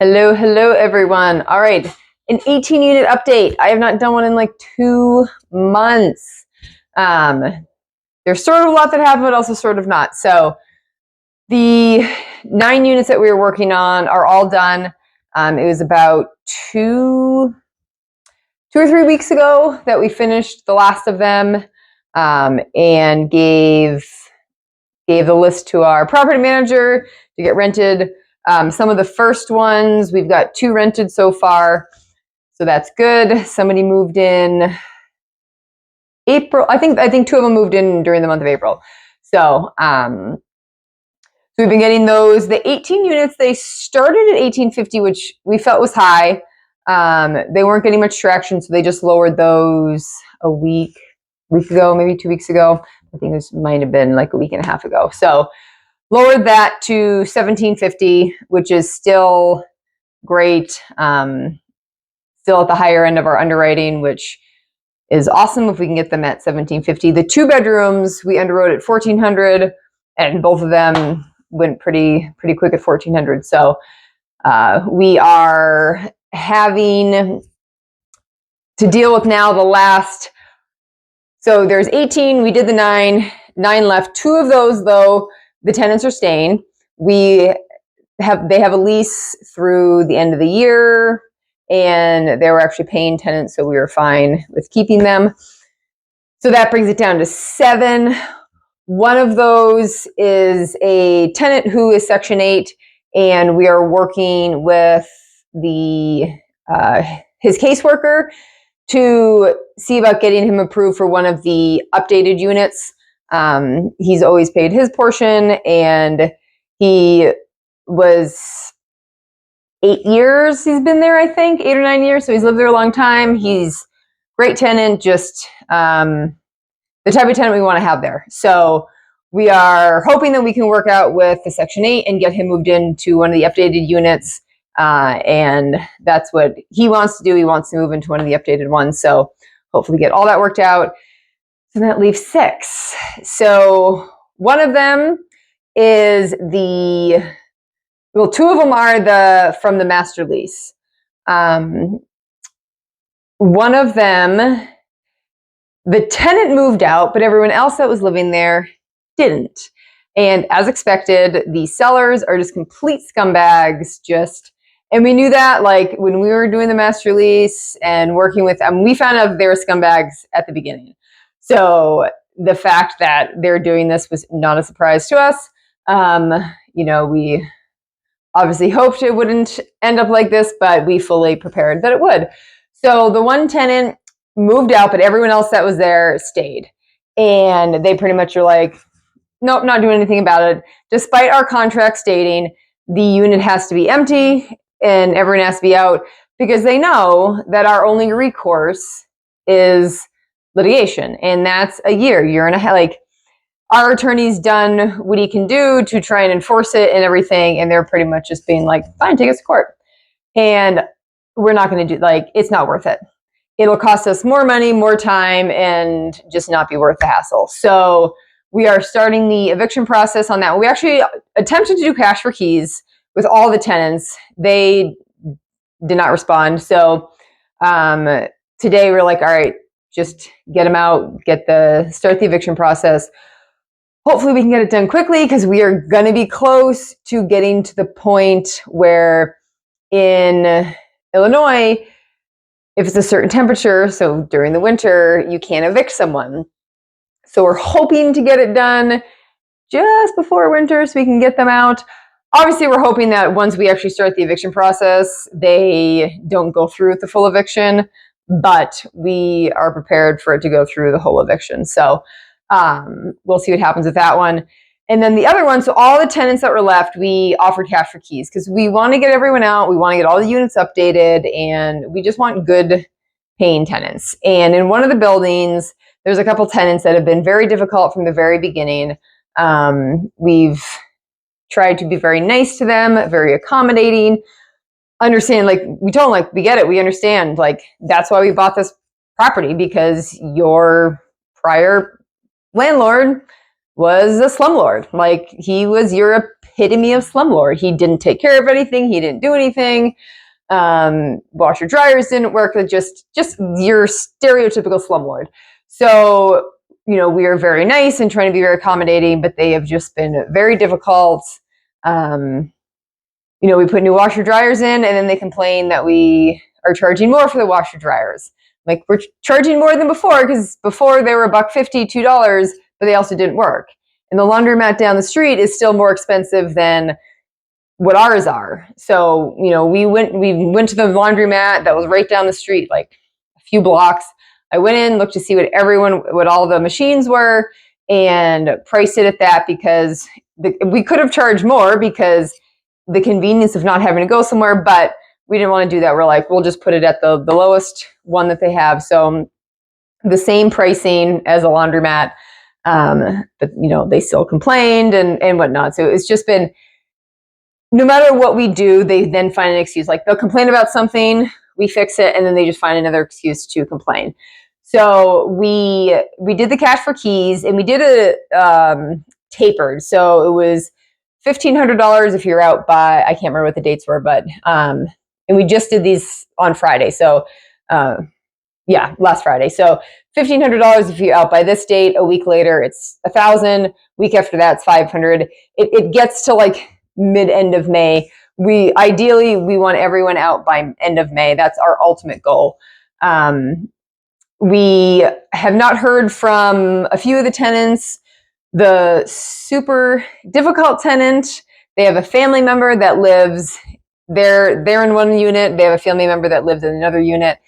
Hello, everyone. All right, an 18 unit update. I have not done one in like 2 months. There's sort of a lot that happened, but also sort of not. So the 9 units that we were working on are all done. It was about two or 3 weeks ago that we finished the last of them, and gave the list to our property manager to get rented. Some of the first ones, we've got 2 rented so far, so that's good. Somebody moved in April. I think 2 of them moved in during the month of April. So we've been getting those. The 18 units, they started at 1850, which we felt was high. They weren't getting much traction, so they just lowered those a week ago, maybe 2 weeks ago. I think this might have been like a week and a half ago. So lowered that to 1750, which is still great. Still at the higher end of our underwriting, which is awesome if we can get them at 1750. The 2 bedrooms we underwrote at 1400, and both of them went pretty quick at 1400. So we are having to deal with now the last. So there's 18. We did the 9 left. 2 of those, though, the tenants are staying. They have a lease through the end of the year, and they were actually paying tenants, so we were fine with keeping them. So that brings it down to 7. One of those is a tenant who is Section 8, and we are working with his caseworker to see about getting him approved for one of the updated units. He's always paid his portion, and he was 8 years he's been there, I think, 8 or 9 years. So he's lived there a long time. He's great tenant, just the type of tenant we want to have there. So we are hoping that we can work out with the Section 8 and get him moved into one of the updated units. And that's what he wants to do. He wants to move into one of the updated ones. So hopefully get all that worked out. So that leaves 6. So one of them is 2 of them are from the master lease. One of them, the tenant moved out, but everyone else that was living there didn't. And as expected, the sellers are just complete scumbags. And we knew that, like, when we were doing the master lease and working with them, we found out they were scumbags at the beginning. So the fact that they're doing this was not a surprise to us. We obviously hoped it wouldn't end up like this, but we fully prepared that it would. So the one tenant moved out, but everyone else that was there stayed. And they pretty much are like, nope, not doing anything about it. Despite our contract stating the unit has to be empty and everyone has to be out, because they know that our only recourse is litigation. And that's a year and a half. Like, our attorney's done what he can do to try and enforce it and everything, and they're pretty much just being like, fine, take us to court. And we're not going to it's not worth it. It'll cost us more money, more time, and just not be worth the hassle. So we are starting the eviction process on that. We actually attempted to do cash for keys with all the tenants. They did not respond. So today we're like, all right, just get them out, start the eviction process. Hopefully we can get it done quickly, because we are going to be close to getting to the point where in Illinois, if it's a certain temperature, so during the winter, you can't evict someone. So we're hoping to get it done just before winter so we can get them out. Obviously, we're hoping that once we actually start the eviction process, they don't go through with the full eviction, but we are prepared for it to go through the whole eviction. So we'll see what happens with that one. And then the other one, so all the tenants that were left, we offered cash for keys, because we want to get everyone out. We want to get all the units updated, and we just want good paying tenants. And in one of the buildings, there's a couple tenants that have been very difficult from the very beginning. We've tried to be very nice to them, very accommodating, understand, like, we told them, like, we get it, we understand, like, that's why we bought this property, because your prior landlord was a slumlord. Like, he was your epitome of slumlord. He didn't take care of anything. He didn't do anything. Washer dryers didn't work. Just your stereotypical slumlord. So, we are very nice and trying to be very accommodating, but they have just been very difficult. We put new washer dryers in, and then they complain that we are charging more for the washer dryers. Like, we're charging more than before, because before they were $1.50, $2, but they also didn't work. And the laundromat down the street is still more expensive than what ours are. So, we went to the laundromat that was right down the street, like a few blocks. I went in, looked to see what all the machines were, and priced it at that, because we could have charged more because the convenience of not having to go somewhere, but we didn't want to do that. We're like, we'll just put it at the lowest one that they have. So the same pricing as a laundromat, but they still complained and whatnot. So it's just been, no matter what we do, they then find an excuse. Like, they'll complain about something, we fix it, and then they just find another excuse to complain. So we did the cash for keys, and we did a tapered. So it was $1,500 if you're out by, I can't remember what the dates were, but and we just did these on Friday. So last Friday. So $1,500 if you're out by this date. A week later, it's $1,000. Week after that, it's $500. It gets to like mid-end of May. Ideally we want everyone out by end of May. That's our ultimate goal. We have not heard from a few of the tenants. The super difficult tenant, they have a family member that lives there. They're in one unit. They have a family member that lives in another unit.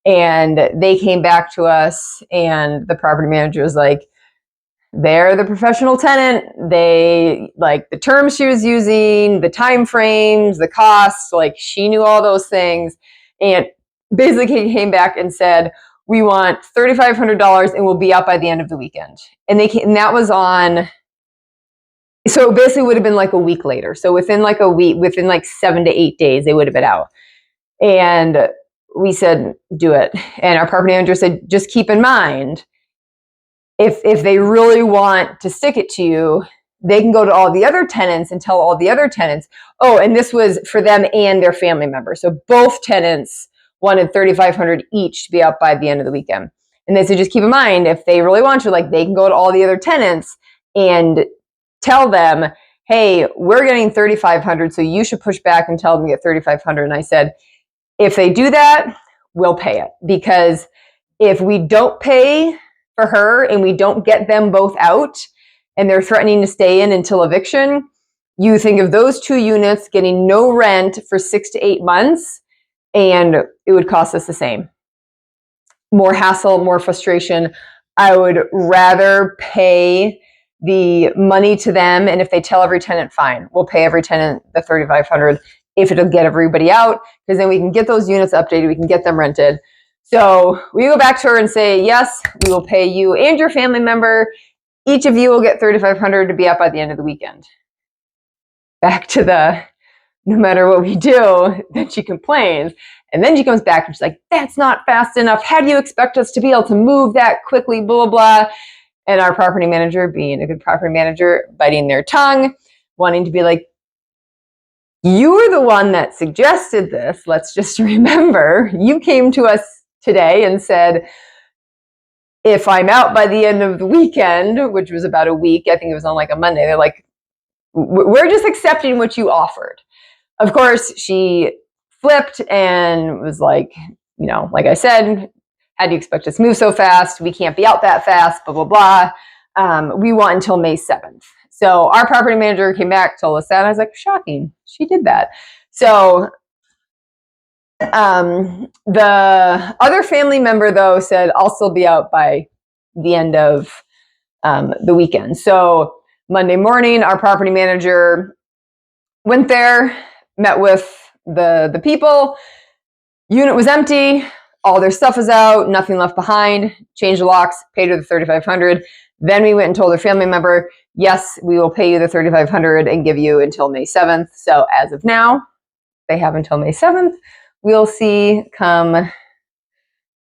And they came back to us, and the property manager was like, they're the professional tenant. They like the terms she was using, the time frames, the costs, like she knew all those things. And basically came back and said, we want $3,500 and we'll be out by the end of the weekend. And that was on, so it basically would have been like a week later. So within like a week, within like 7 to 8 days, they would have been out. And we said, do it. And our property manager said, just keep in mind, if they really want to stick it to you, they can go to all the other tenants and tell all the other tenants, oh, and this was for them and their family member. So both tenants wanted $3,500 each to be out by the end of the weekend. And they said, just keep in mind, if they really want to, like, they can go to all the other tenants and tell them, hey, we're getting $3,500, so you should push back and tell them to get $3,500. And I said, if they do that, we'll pay it. Because if we don't pay for her and we don't get them both out and they're threatening to stay in until eviction, you think of those two units getting no rent for 6 to 8 months, and it would cost us the same. More hassle, more frustration. I would rather pay the money to them, and if they tell every tenant, fine, we'll pay every tenant the $3,500 if it'll get everybody out, because then we can get those units updated, we can get them rented. So we go back to her and say, yes, we will pay you and your family member. Each of you will get $3,500 to be out by the end of the weekend. Back to the, no matter what we do, then she complains. And then she comes back and she's like, that's not fast enough. How do you expect us to be able to move that quickly, blah, blah, blah. And our property manager, being a good property manager, biting their tongue, wanting to be like, you were the one that suggested this. Let's just remember, you came to us today and said, if I'm out by the end of the weekend, which was about a week, I think it was on like a Monday, they're like, we're just accepting what you offered. Of course, she flipped and was like, like I said, how do you expect us to move so fast? We can't be out that fast, blah, blah, blah. We want until May 7th. So our property manager came back, told us that, and I was like, shocking, she did that. So the other family member, though, said, I'll still be out by the end of the weekend. So Monday morning, our property manager went there, met with the people. Unit was empty. All their stuff was out. Nothing left behind. Changed the locks. Paid her the $3,500. Then we went and told their family member, yes, we will pay you the $3,500 and give you until May 7th. So as of now, they have until May 7th. We'll see come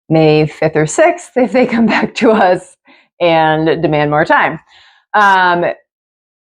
May 5th or 6th if they come back to us and demand more time.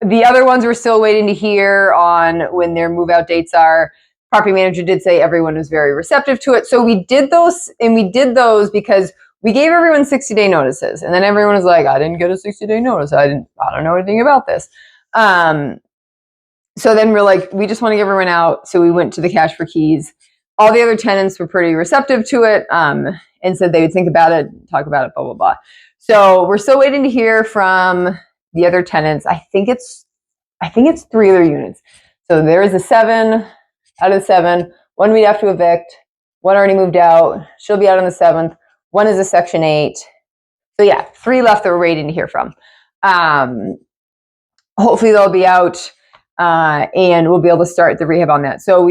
The other ones we're still waiting to hear on when their move out dates are. Property manager did say everyone was very receptive to it. So we did those, and we did those because we gave everyone 60-day notices. And then everyone was like, I didn't get a 60-day notice. I don't know anything about this. So then we're like, we just want to get everyone out. So we went to the cash for keys. All the other tenants were pretty receptive to it, and said they would think about it, talk about it, blah, blah, blah. So we're still waiting to hear from the other tenants. I think it's 3 other units. So there is a 7 out of the 7. 1 we'd have to evict. 1 already moved out. She'll be out on the 7th. 1 is a Section 8. So yeah, 3 left that we're waiting to hear from. Hopefully they'll be out, and we'll be able to start the rehab on that. So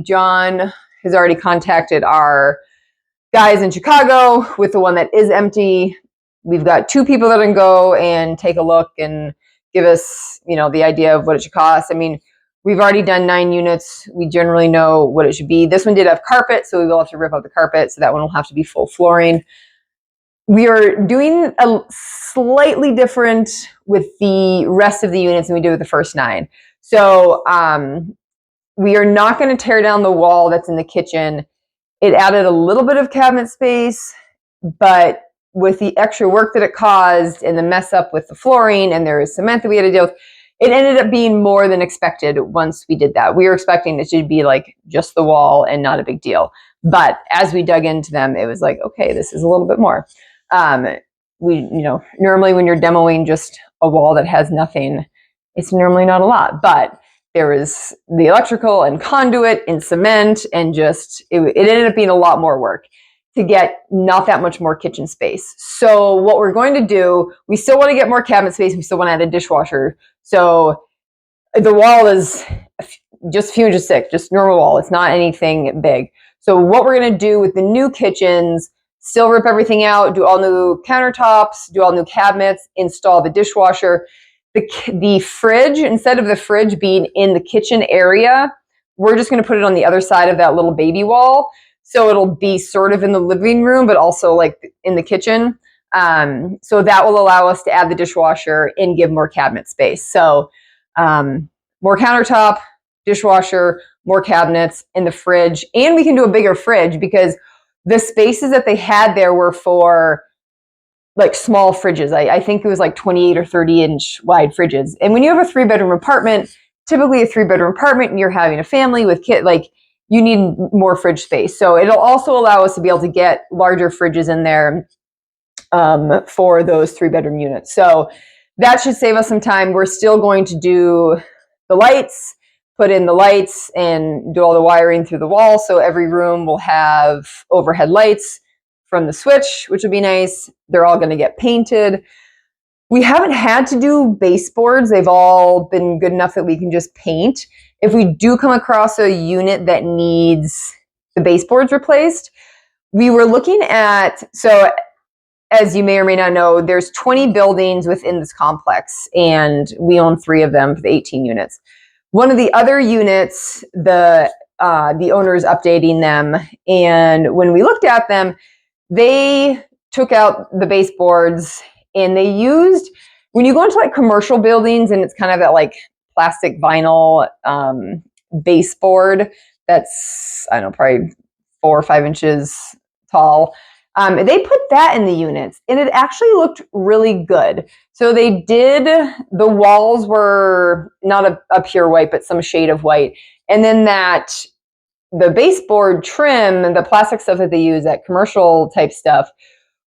John has already contacted our guys in Chicago with the one that is empty. We've got 2 people that can go and take a look and give us, the idea of what it should cost. I mean, we've already done 9 units. We generally know what it should be. This one did have carpet, so we will have to rip out the carpet. So that one will have to be full flooring. We are doing a slightly different with the rest of the units than we did with the first 9. So we are not going to tear down the wall that's in the kitchen. It added a little bit of cabinet space, but with the extra work that it caused and the mess up with the flooring, and there is cement that we had to deal with, it ended up being more than expected once we did that. We were expecting it to be like just the wall and not a big deal. But as we dug into them, it was like, okay, this is a little bit more. Normally when you're demoing just a wall that has nothing, it's normally not a lot, but there is the electrical and conduit and cement, and just, it ended up being a lot more work to get not that much more kitchen space. So what we're going to do, we still want to get more cabinet space. We still want to add a dishwasher. So the wall is just a few inches thick, just normal wall. It's not anything big. So what we're going to do with the new kitchens, still rip everything out, do all new countertops, do all new cabinets, install the dishwasher. The fridge, instead of the fridge being in the kitchen area, we're just going to put it on the other side of that little baby wall. So it'll be sort of in the living room, but also like in the kitchen. So that will allow us to add the dishwasher and give more cabinet space. So more countertop, dishwasher, more cabinets in the fridge. And we can do a bigger fridge because the spaces that they had there were for like small fridges. I think it was like 28 or 30 inch wide fridges. And when you have a 3-bedroom apartment, typically a 3-bedroom apartment, and you're having a family with kids, like you need more fridge space. So it'll also allow us to be able to get larger fridges in there for those 3-bedroom units. So that should save us some time. We're still going to do the lights, put in the lights, and do all the wiring through the wall. So every room will have overhead lights from the switch, which would be nice. They're all going to get painted. We haven't had to do baseboards. They've all been good enough that we can just paint. If we do come across a unit that needs the baseboards replaced, we were looking at, so as you may or may not know, there's 20 buildings within this complex, and we own 3 of them for the 18 units. One of the other units, the owner is updating them, and when we looked at them, they took out the baseboards, and they used, when you go into like commercial buildings and it's kind of that like plastic vinyl baseboard that's, I don't know, probably 4 or 5 inches tall. They put that in the units, and it actually looked really good. So they did, the walls were not a pure white, but some shade of white. And then the baseboard trim and the plastic stuff that they use, that commercial type stuff,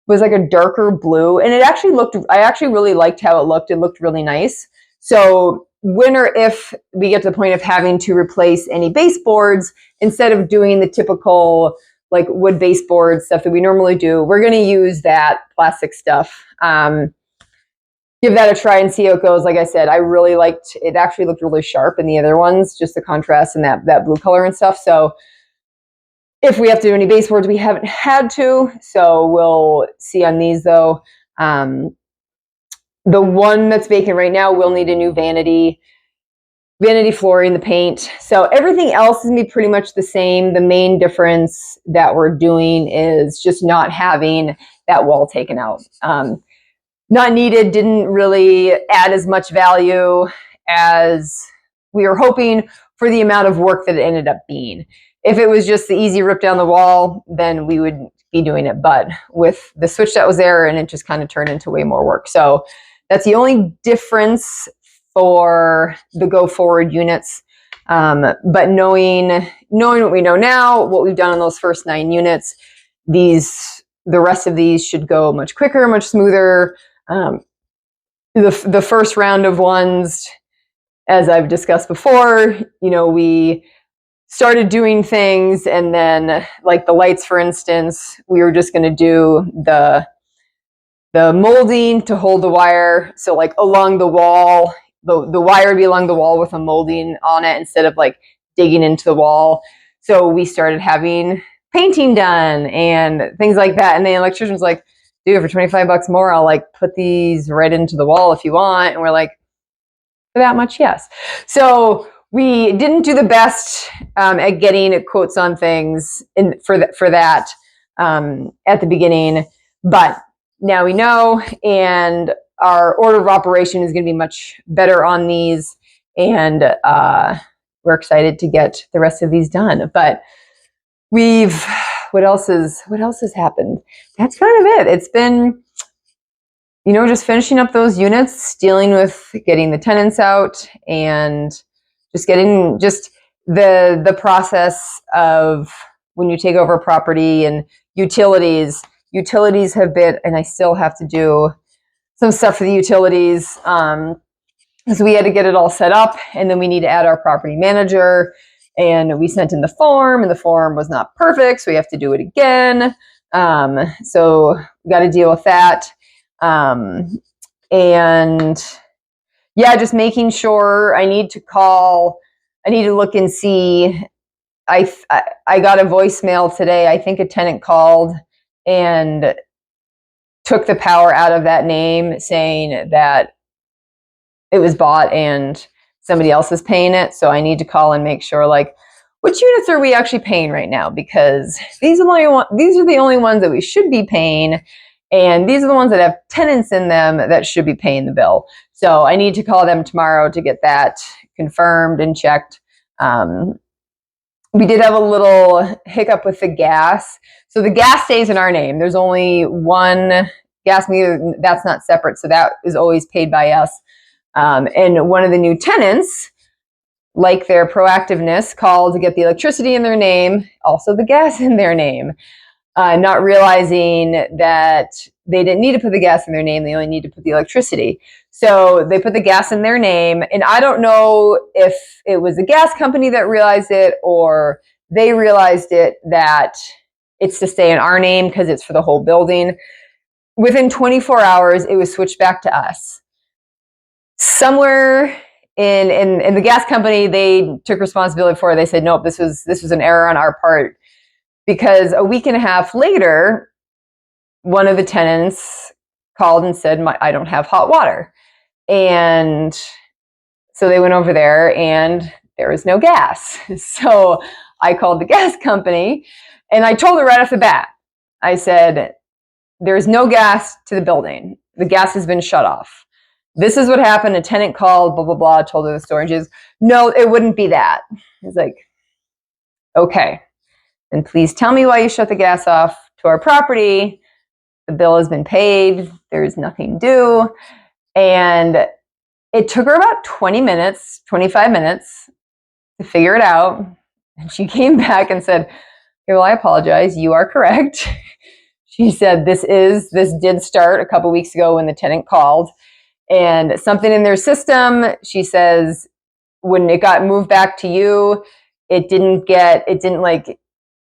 was like a darker blue. And it actually looked, I actually really liked how it looked. It looked really nice. So when or if we get to the point of having to replace any baseboards, instead of doing the typical like wood baseboard stuff that we normally do, we're going to use that plastic stuff. Give that a try and see how it goes. Like I said, I really liked it. Actually looked really sharp in the other ones, just the contrast and that blue color and stuff. So if we have to do any baseboards, we haven't had to. So we'll see on these though. The one that's vacant right now will need a new vanity flooring, the paint. So everything else is going to be pretty much the same. The main difference that we're doing is just not having that wall taken out. Not needed, didn't really add as much value as we were hoping for the amount of work that it ended up being. If it was just the easy rip down the wall, then we would be doing it. But with the switch that was there, and it just kind of turned into way more work. So that's the only difference for the go forward units. But knowing what we know now, what we've done on those first 9 units, the rest of these should go much quicker, much smoother. The first round of ones, as I've discussed before, we started doing things, and then like the lights, for instance, we were just going to do the molding to hold the wire. So like along the wall, the wire would be along the wall with a molding on it instead of like digging into the wall. So we started having painting done and things like that. And the electrician's like, dude, for $25 more, I'll like put these right into the wall if you want. And we're like, for that much, yes. So we didn't do the best at getting quotes on things for that at the beginning, but now we know, and our order of operation is going to be much better on these, and we're excited to get the rest of these done. But what else has happened? That's kind of it. It's been, just finishing up those units, dealing with getting the tenants out, and just getting the process of when you take over a property, and utilities have been, and I still have to do some stuff for the utilities. So we had to get it all set up, and then we need to add our property manager, and we sent in the form, and the form was not perfect, so we have to do it again. So we got to deal with that. And yeah, just making sure. I need to look and see. I got a voicemail today. I think a tenant called and took the power out of that name, saying that it was bought and somebody else is paying it. So I need to call and make sure, like, which units are we actually paying right now? Because these are the only ones that we should be paying, and these are the ones that have tenants in them that should be paying the bill. So I need to call them tomorrow to get that confirmed and checked. We did have a little hiccup with the gas. So the gas stays in our name. There's only one gas meter that's not separate. So that is always paid by us. And one of the new tenants, like their proactiveness, called to get the electricity in their name, also the gas in their name, not realizing that they didn't need to put the gas in their name. They only need to put the electricity. So they put the gas in their name, and I don't know if it was the gas company that realized it, or they realized it that it's to stay in our name because it's for the whole building. Within 24 hours, it was switched back to us. Somewhere in the gas company, they took responsibility for it. They said, nope, this was an error on our part, because a week and a half later, one of the tenants called and said, I don't have hot water. And so they went over there, and there was no gas. So I called the gas company, and I told her right off the bat, I said, there's no gas to the building. The gas has been shut off. This is what happened. A tenant called, blah, blah, blah, told her the story. And she goes, no, it wouldn't be that. I was like, okay, then please tell me why you shut the gas off to our property. The bill has been paid. There's nothing due. And it took her about 20 minutes, 25 minutes to figure it out. And she came back and said, well, I apologize. You are correct. She said, this did start a couple weeks ago when the tenant called, and something in their system, she says, when it got moved back to you, it didn't like,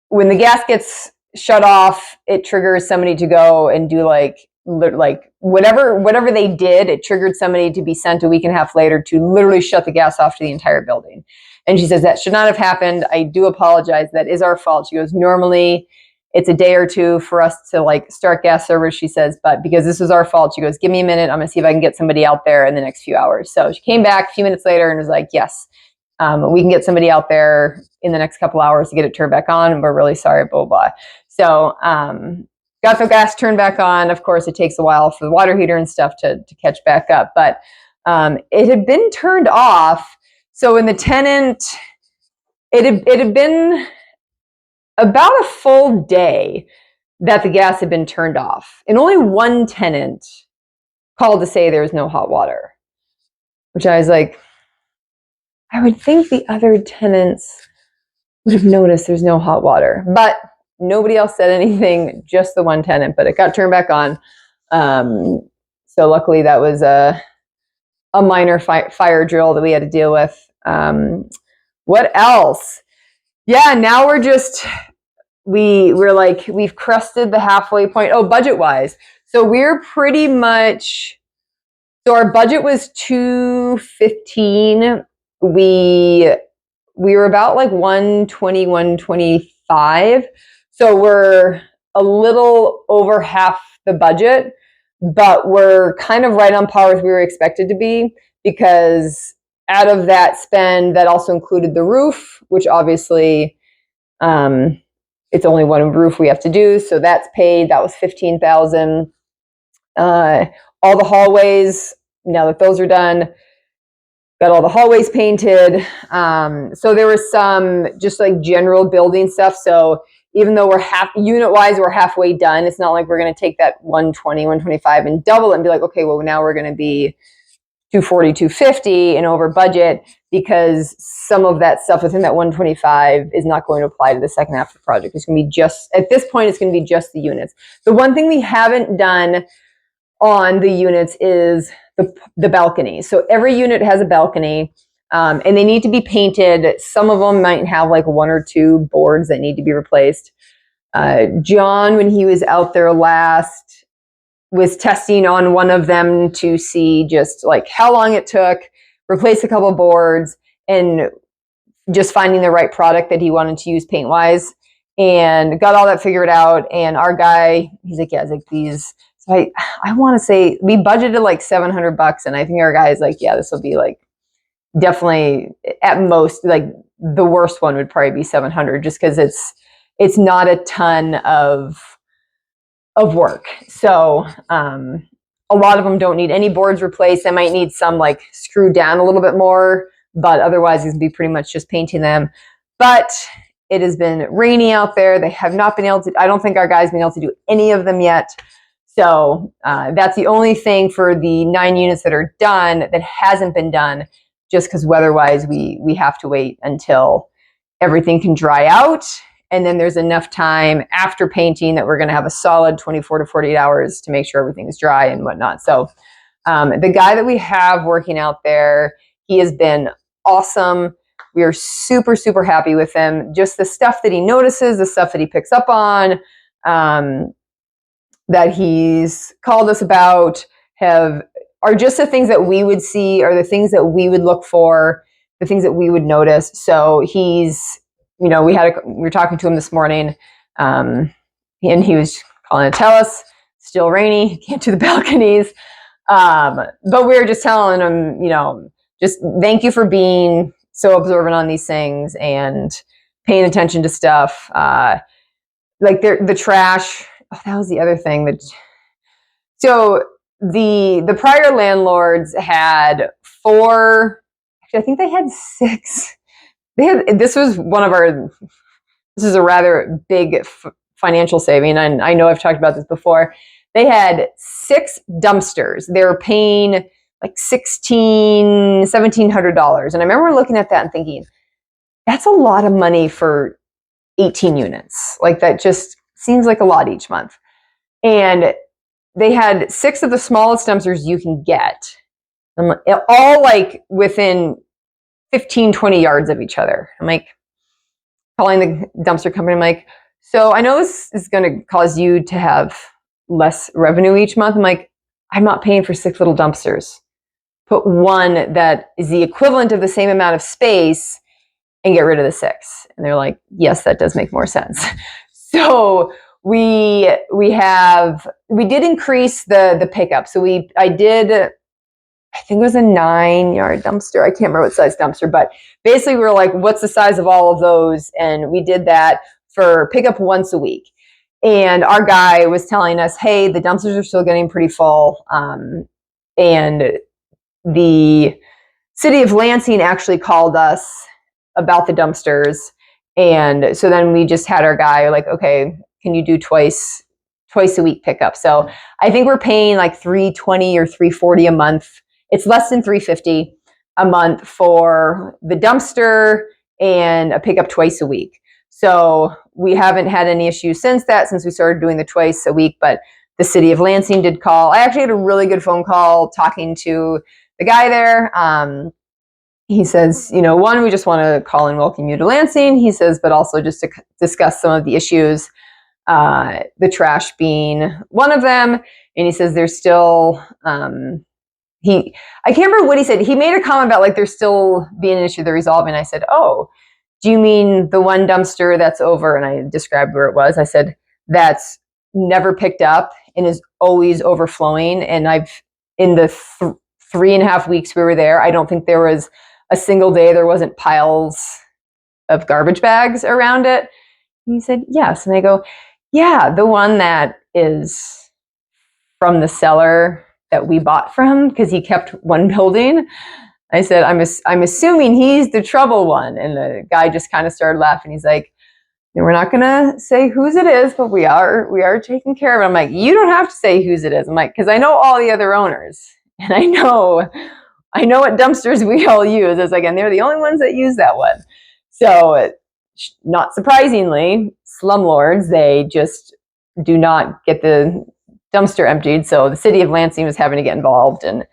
when the gas gets shut off, it triggers somebody to go and do like whatever they did, it triggered somebody to be sent a week and a half later to literally shut the gas off to the entire building. And she says, that should not have happened. I do apologize. That is our fault. She goes, normally it's a day or two for us to like start gas service, she says, but because this was our fault, she goes, give me a minute. I'm going to see if I can get somebody out there in the next few hours. So she came back a few minutes later and was like, yes, we can get somebody out there in the next couple hours to get it turned back on. And we're really sorry, blah, blah. So got the gas turned back on. Of course, it takes a while for the water heater and stuff to catch back up. But It had been turned off. So when the tenant, it had been about a full day that the gas had been turned off. And only one tenant called to say there was no hot water, which I was like, I would think the other tenants would have noticed there's no hot water. But nobody else said anything, just the one tenant. But it got turned back on. So luckily that was a minor fire drill that we had to deal with. What else? Yeah, now we're just, we're like, we've crested the halfway point. Oh, budget-wise. So we're pretty much, so our budget was $215. We were about like 120, 125. So we're a little over half the budget, but we're kind of right on par with where we were expected to be, because out of that spend, that also included the roof, which obviously it's only one roof we have to do. So that's paid. That was $15,000. All the hallways, now that those are done, got all the hallways painted. So there was some just like general building stuff. So even though we're unit-wise, we're halfway done, it's not like we're going to take that 120, 125 and double it and be like, okay, well, now we're going to be 240, 250 and over budget, because some of that stuff within that 125 is not going to apply to the second half of the project. It's going to be just, at this point, it's going to be just the units. The one thing we haven't done on the units is the balcony. So every unit has a balcony, and they need to be painted. Some of them might have like one or two boards that need to be replaced. John, when he was out there last, was testing on one of them to see just like how long it took, replace a couple boards, and just finding the right product that he wanted to use paint wise, and got all that figured out. And our guy, he's like, yeah, it's like these. So I want to say we budgeted like $700, and I think our guy is like, yeah, this will be like definitely at most, like the worst one would probably be 700, just because it's not a ton of work. So a lot of them don't need any boards replaced. They might need some like screwed down a little bit more, but otherwise it's gonna be pretty much just painting them. But it has been rainy out there. They have not been able to, I don't think our guys been able to do any of them yet. So that's the only thing for the 9 units that are done that hasn't been done, just because weather-wise we have to wait until everything can dry out. And then there's enough time after painting that we're going to have a solid 24 to 48 hours to make sure everything is dry and whatnot. So the guy that we have working out there, he has been awesome. We are super, super happy with him. Just the stuff that he notices, the stuff that he picks up on, that he's called us about, are just the things that we would see, or the things that we would look for, the things that we would notice. So he's, we were talking to him this morning, and he was calling to tell us, still rainy, can't do the balconies. But we were just telling him, just thank you for being so observant on these things and paying attention to stuff. Like the trash. Oh, that was the other thing so the prior landlords had 4, actually I think they had 6. This is a rather big financial saving, and I know I've talked about this before. They had 6 dumpsters. They were paying like $1,700. And I remember looking at that and thinking, that's a lot of money for 18 units. Like that just seems like a lot each month. And they had 6 of the smallest dumpsters you can get, all like within 15, 20 yards of each other. I'm like, calling the dumpster company, I'm like, so I know this is going to cause you to have less revenue each month. I'm like, I'm not paying for 6 little dumpsters. Put one that is the equivalent of the same amount of space and get rid of the 6. And they're like, yes, that does make more sense. So we did increase the pickup. So I think it was a 9-yard dumpster. I can't remember what size dumpster, but basically we were like, what's the size of all of those? And we did that for pickup once a week. And our guy was telling us, hey, the dumpsters are still getting pretty full. And the city of Lansing actually called us about the dumpsters. And so then we just had our guy like, okay, can you do twice a week pickup? So I think we're paying like $320 or $340 a month. It's less than $350 a month for the dumpster and a pickup twice a week. So we haven't had any issues since we started doing the twice a week, but the city of Lansing did call. I actually had a really good phone call talking to the guy there. He says, one, we just want to call and welcome you to Lansing. He says, but also just to discuss some of the issues, the trash being one of them. And he says there's still, I can't remember what he said. He made a comment about like there's still being an issue they're resolving. I said, oh, do you mean the one dumpster that's over? And I described where it was. I said, that's never picked up and is always overflowing. And in the 3.5 weeks we were there, I don't think there was a single day there wasn't piles of garbage bags around it. And he said, yes. And I go, yeah, the one that is from the seller that we bought from, because he kept one building. I said, I'm assuming he's the trouble one. And the guy just kind of started laughing. He's like, we're not going to say whose it is, but we are taking care of it. I'm like, you don't have to say whose it is. I'm like, because I know all the other owners and I know what dumpsters we all use. It's like, and they're the only ones that use that one. So not surprisingly, slumlords, they just do not get the dumpster emptied. So the city of Lansing was having to get involved. And,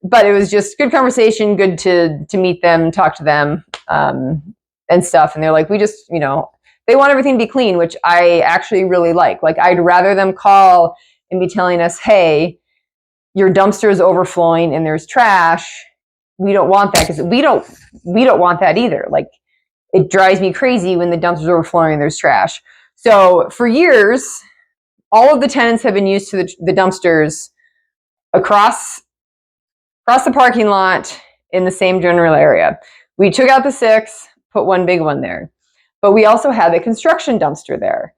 but it was just good conversation, good to meet them, talk to them, and stuff. And they're like, we just, they want everything to be clean, which I actually really like. Like, I'd rather them call and be telling us, hey, your dumpster is overflowing and there's trash. We don't want that, because we don't want that either. Like, it drives me crazy when the dumpster's overflowing and there's trash. So for years, all of the tenants have been used to the dumpsters across the parking lot in the same general area. We took out the 6, put one big one there. But we also had the construction dumpster there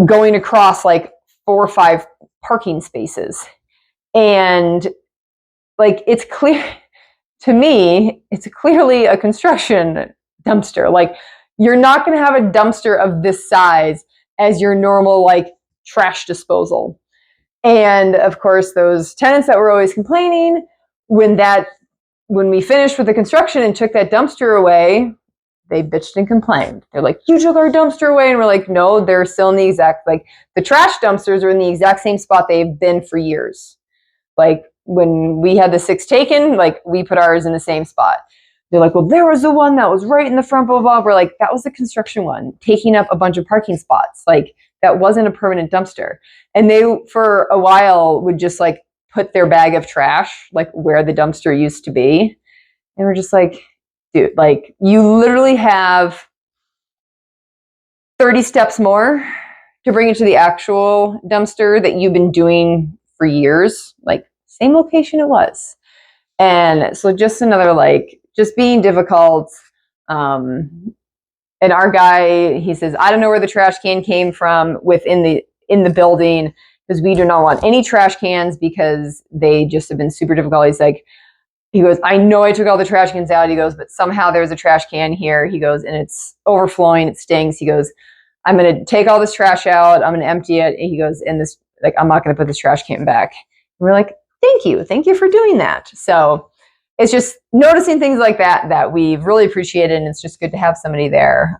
going across like 4 or 5 parking spaces. And like, it's clear to me, it's clearly a construction dumpster. Like, you're not going to have a dumpster of this size as your normal like trash disposal. And of course, those tenants that were always complaining, when we finished with the construction and took that dumpster away, they bitched and complained. They're like, you took our dumpster away. And we're like, no, they're still in the exact, like, the trash dumpsters are in the exact same spot they've been for years. Like, when we had the 6 taken, like, we put ours in the same spot. They're like, well, there was the one that was right in the front, blah, blah, blah. We're like, that was the construction one, taking up a bunch of parking spots. Like, that wasn't a permanent dumpster. And they, for a while, would just like put their bag of trash like where the dumpster used to be. And we're just like, dude, like, you literally have 30 steps more to bring it to the actual dumpster that you've been doing for years. Like, same location it was. And so just another, like, just being difficult. And our guy, he says, I don't know where the trash can came from in the building, because we do not want any trash cans, because they just have been super difficult. He's like, he goes, I know I took all the trash cans out. He goes, but somehow there's a trash can here. He goes, and it's overflowing. It stinks. He goes, I'm going to take all this trash out. I'm going to empty it. And he goes, and this, like, I'm not going to put this trash can back. And we're like, thank you for doing that. So it's just noticing things like that we've really appreciated. And it's just good to have somebody there.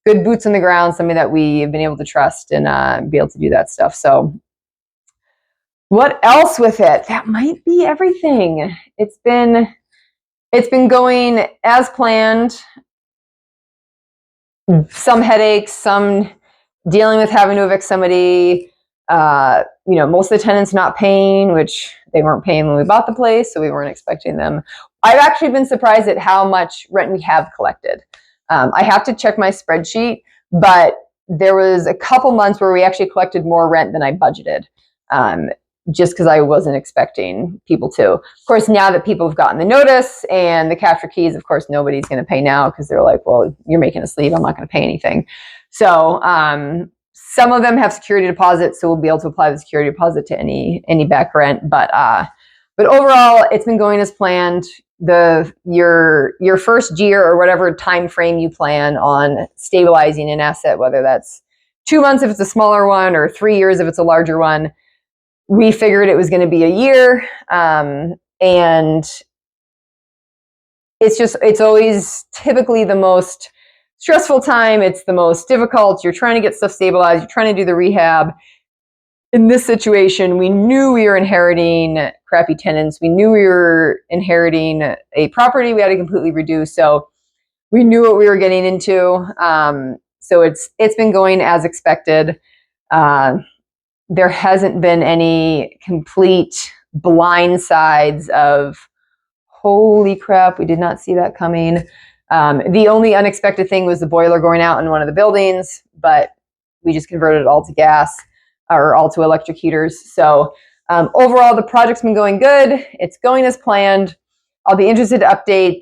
Good boots on the ground, somebody that we've been able to trust and be able to do that stuff. So what else with it? That might be everything. It's been going as planned. Some headaches, some dealing with having to evict somebody. Most of the tenants not paying, which they weren't paying when we bought the place, so we weren't expecting them. I've actually been surprised at how much rent we have collected. I have to check my spreadsheet, but there was a couple months where we actually collected more rent than I budgeted, just because I wasn't expecting people to. Of course, now that people have gotten the notice and the capture keys, of course, nobody's going to pay now, because they're like, well, you're making us leave. I'm not going to pay anything. So some of them have security deposits, so we'll be able to apply the security deposit to any back rent. But But overall, it's been going as planned. Your first year or whatever time frame you plan on stabilizing an asset, whether that's 2 months if it's a smaller one or 3 years if it's a larger one, we figured it was going to be a year. And it's always typically the most stressful time. It's the most difficult. You're trying to get stuff stabilized. You're trying to do the rehab. In this situation, we knew we were inheriting crappy tenants. We knew we were inheriting a property we had to completely redo. So we knew what we were getting into. So it's been going as expected. There hasn't been any complete blind sides of, holy crap, we did not see that coming. The only unexpected thing was the boiler going out in one of the buildings, but we just converted it all to gas or all to electric heaters. So overall, the project's been going good. It's going as planned. I'll be interested to update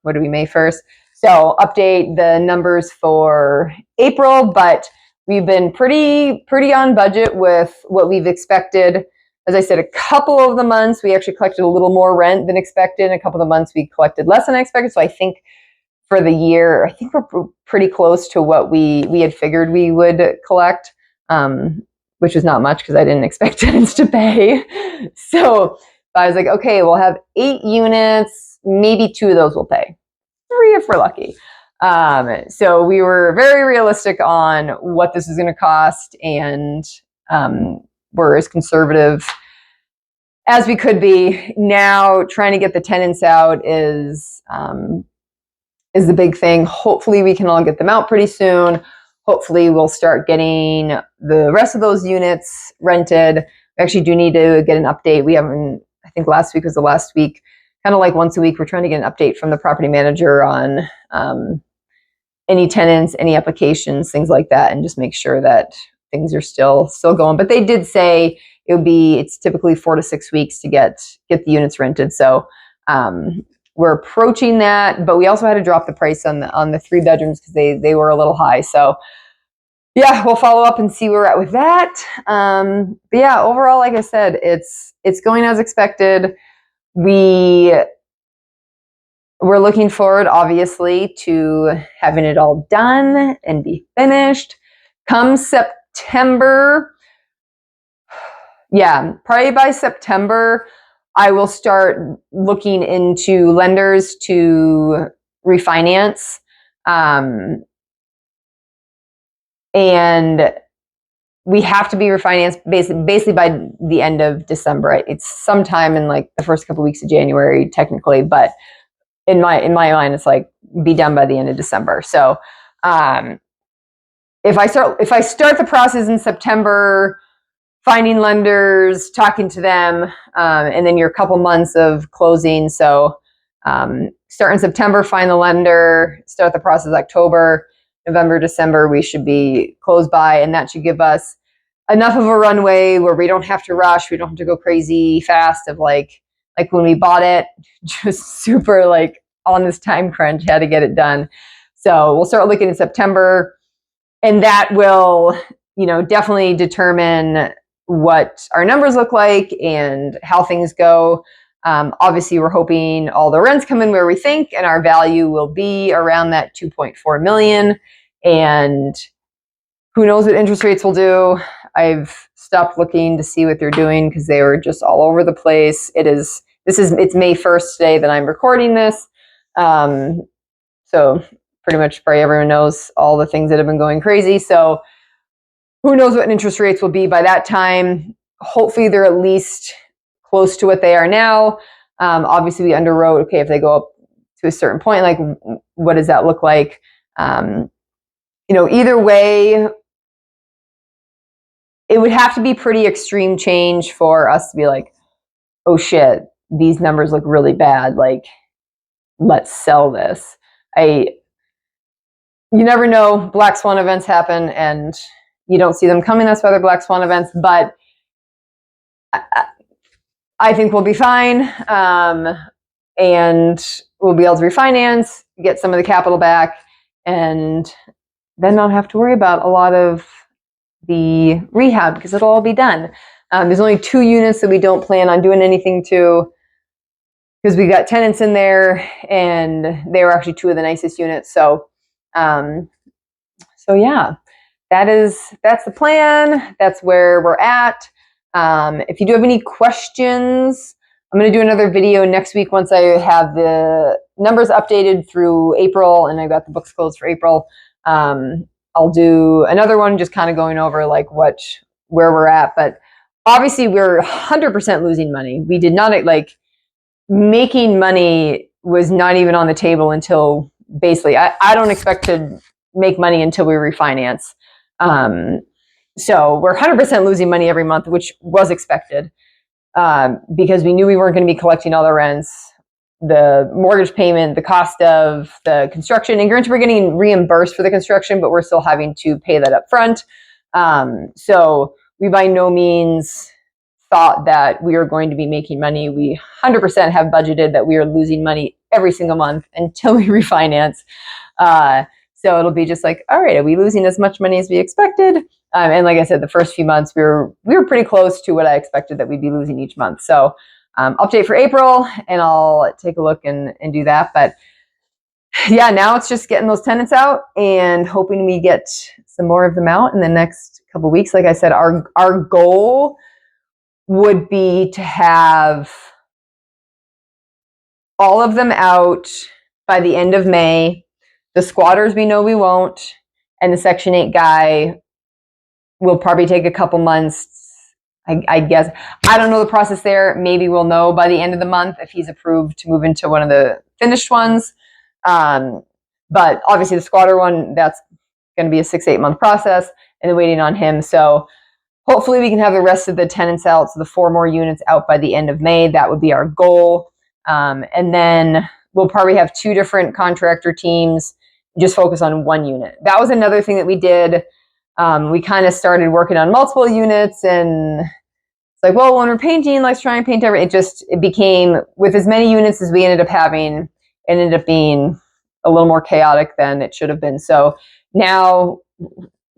May 1st. So update the numbers for April, but we've been pretty on budget with what we've expected. As I said, a couple of the months we actually collected a little more rent than expected. And a couple of the months we collected less than expected. So I think for the year, I think we're pretty close to what we had figured we would collect, which is not much because I didn't expect tenants to pay. So I was like, okay, we'll have 8 units. Maybe 2 of those will pay. 3 if we're lucky. So we were very realistic on what this is going to cost, and we're as conservative as we could be. Now, trying to get the tenants out is the big thing. Hopefully, we can all get them out pretty soon. Hopefully, we'll start getting the rest of those units rented. We actually do need to get an update. We haven't, I think last week was the last week. Kind of like once a week, we're trying to get an update from the property manager on any tenants, any applications, things like that, and just make sure that things are still going. But they did say it's typically 4 to 6 weeks to get the units rented. So we're approaching that, but we also had to drop the price on the 3 bedrooms because they were a little high. So yeah, we'll follow up and see where we're at with that. But yeah, overall, like I said, it's going as expected. We're looking forward, obviously, to having it all done and be finished. Come September, yeah, probably by September, I will start looking into lenders to refinance. And we have to be refinanced basically by the end of December. It's sometime in like the first couple of weeks of January, technically, but in my mind, it's like be done by the end of December. So if I start the process in September, finding lenders, talking to them, and then your couple months of closing. So start in September, find the lender, start the process October, November, December, we should be closed by, and that should give us enough of a runway where we don't have to rush, we don't have to go crazy fast of like when we bought it, just super like on this time crunch, had to get it done. So we'll start looking in September, and that will, definitely determine what our numbers look like and how things go. Obviously, we're hoping all the rents come in where we think, and our value will be around that $2.4 million. And who knows what interest rates will do. I've stopped looking to see what they're doing because they were just all over the place. It's May 1st today that I'm recording this. So pretty much probably everyone knows all the things that have been going crazy. So who knows what interest rates will be by that time. Hopefully they're at least close to what they are now. Obviously we underwrote, okay, if they go up to a certain point, like what does that look like? Either way, it would have to be pretty extreme change for us to be like, oh shit, these numbers look really bad. Like, let's sell this. You never know. Black swan events happen and you don't see them coming. That's why they're black swan events. But I think we'll be fine. And we'll be able to refinance, get some of the capital back, and then not have to worry about a lot of the rehab because it'll all be done. There's only 2 units that we don't plan on doing anything to. because we got tenants in there, and they were actually 2 of the nicest units. So, so yeah, that's the plan. That's where we're at. If you do have any questions, I'm going to do another video next week once I have the numbers updated through April and I got the books closed for April. I'll do another one just kind of going over like where we're at. But obviously we're 100% losing money. We did not, like, making money was not even on the table until basically, I don't expect to make money until we refinance. So we're 100% losing money every month, which was expected, because we knew we weren't going to be collecting all the rents, the mortgage payment, the cost of the construction. And granted, we're getting reimbursed for the construction, but we're still having to pay that up front. So we by no means thought that we are going to be making money. We 100% have budgeted that we are losing money every single month until we refinance. So it'll be just like, all right, are we losing as much money as we expected? And like I said, the first few months we were pretty close to what I expected that we'd be losing each month. So update for April, and I'll take a look and do that. But yeah, now it's just getting those tenants out and hoping we get some more of them out in the next couple of weeks. Like I said, our goal would be to have all of them out by the end of May. The squatters, we know we won't. And the Section 8 guy will probably take a couple months, I guess. I don't know the process there. Maybe we'll know by the end of the month if he's approved to move into one of the finished ones. But obviously the squatter one, that's going to be a 6-8 month process, and then waiting on him. So hopefully we can have the rest of the tenants out, so the 4 more units out by the end of May. That would be our goal. And then we'll probably have 2 different contractor teams, just focus on 1 unit. That was another thing that we did. We kind of started working on multiple units, and it's like, well, when we're painting, let's try and paint everything. It became, with as many units as we ended up having, it ended up being a little more chaotic than it should have been. So now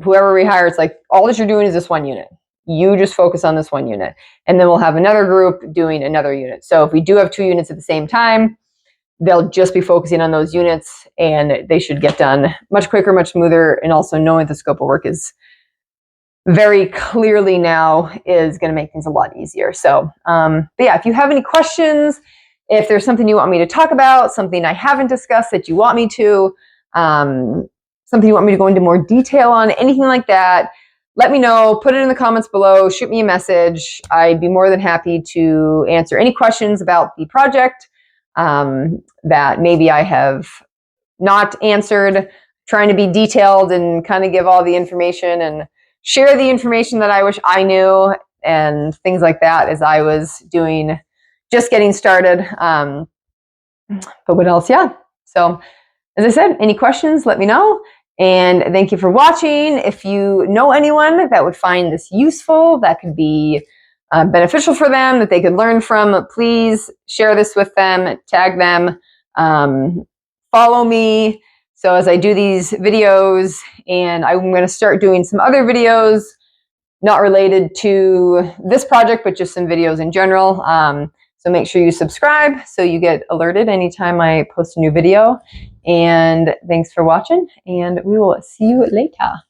whoever we hire, it's like, all that you're doing is this 1 unit. You just focus on this 1 unit. And then we'll have another group doing another unit. So if we do have 2 units at the same time, they'll just be focusing on those units, and they should get done much quicker, much smoother. And also knowing the scope of work is very clearly now is going to make things a lot easier. So, but yeah, if you have any questions, if there's something you want me to talk about, something I haven't discussed that you want me to, something you want me to go into more detail on, anything like that, let me know. Put it in the comments below. Shoot me a message. I'd be more than happy to answer any questions about the project that maybe I have not answered. Trying to be detailed and kind of give all the information and share the information that I wish I knew and things like that as I was doing, just getting started. But what else? Yeah. So as I said, any questions, let me know. And thank you for watching. If you know anyone that would find this useful, that could be beneficial for them, that they could learn from, please share this with them, tag them, follow me. So as I do these videos, and I'm going to start doing some other videos, not related to this project, but just some videos in general. So make sure you subscribe so you get alerted anytime I post a new video. And thanks for watching, and we will see you later.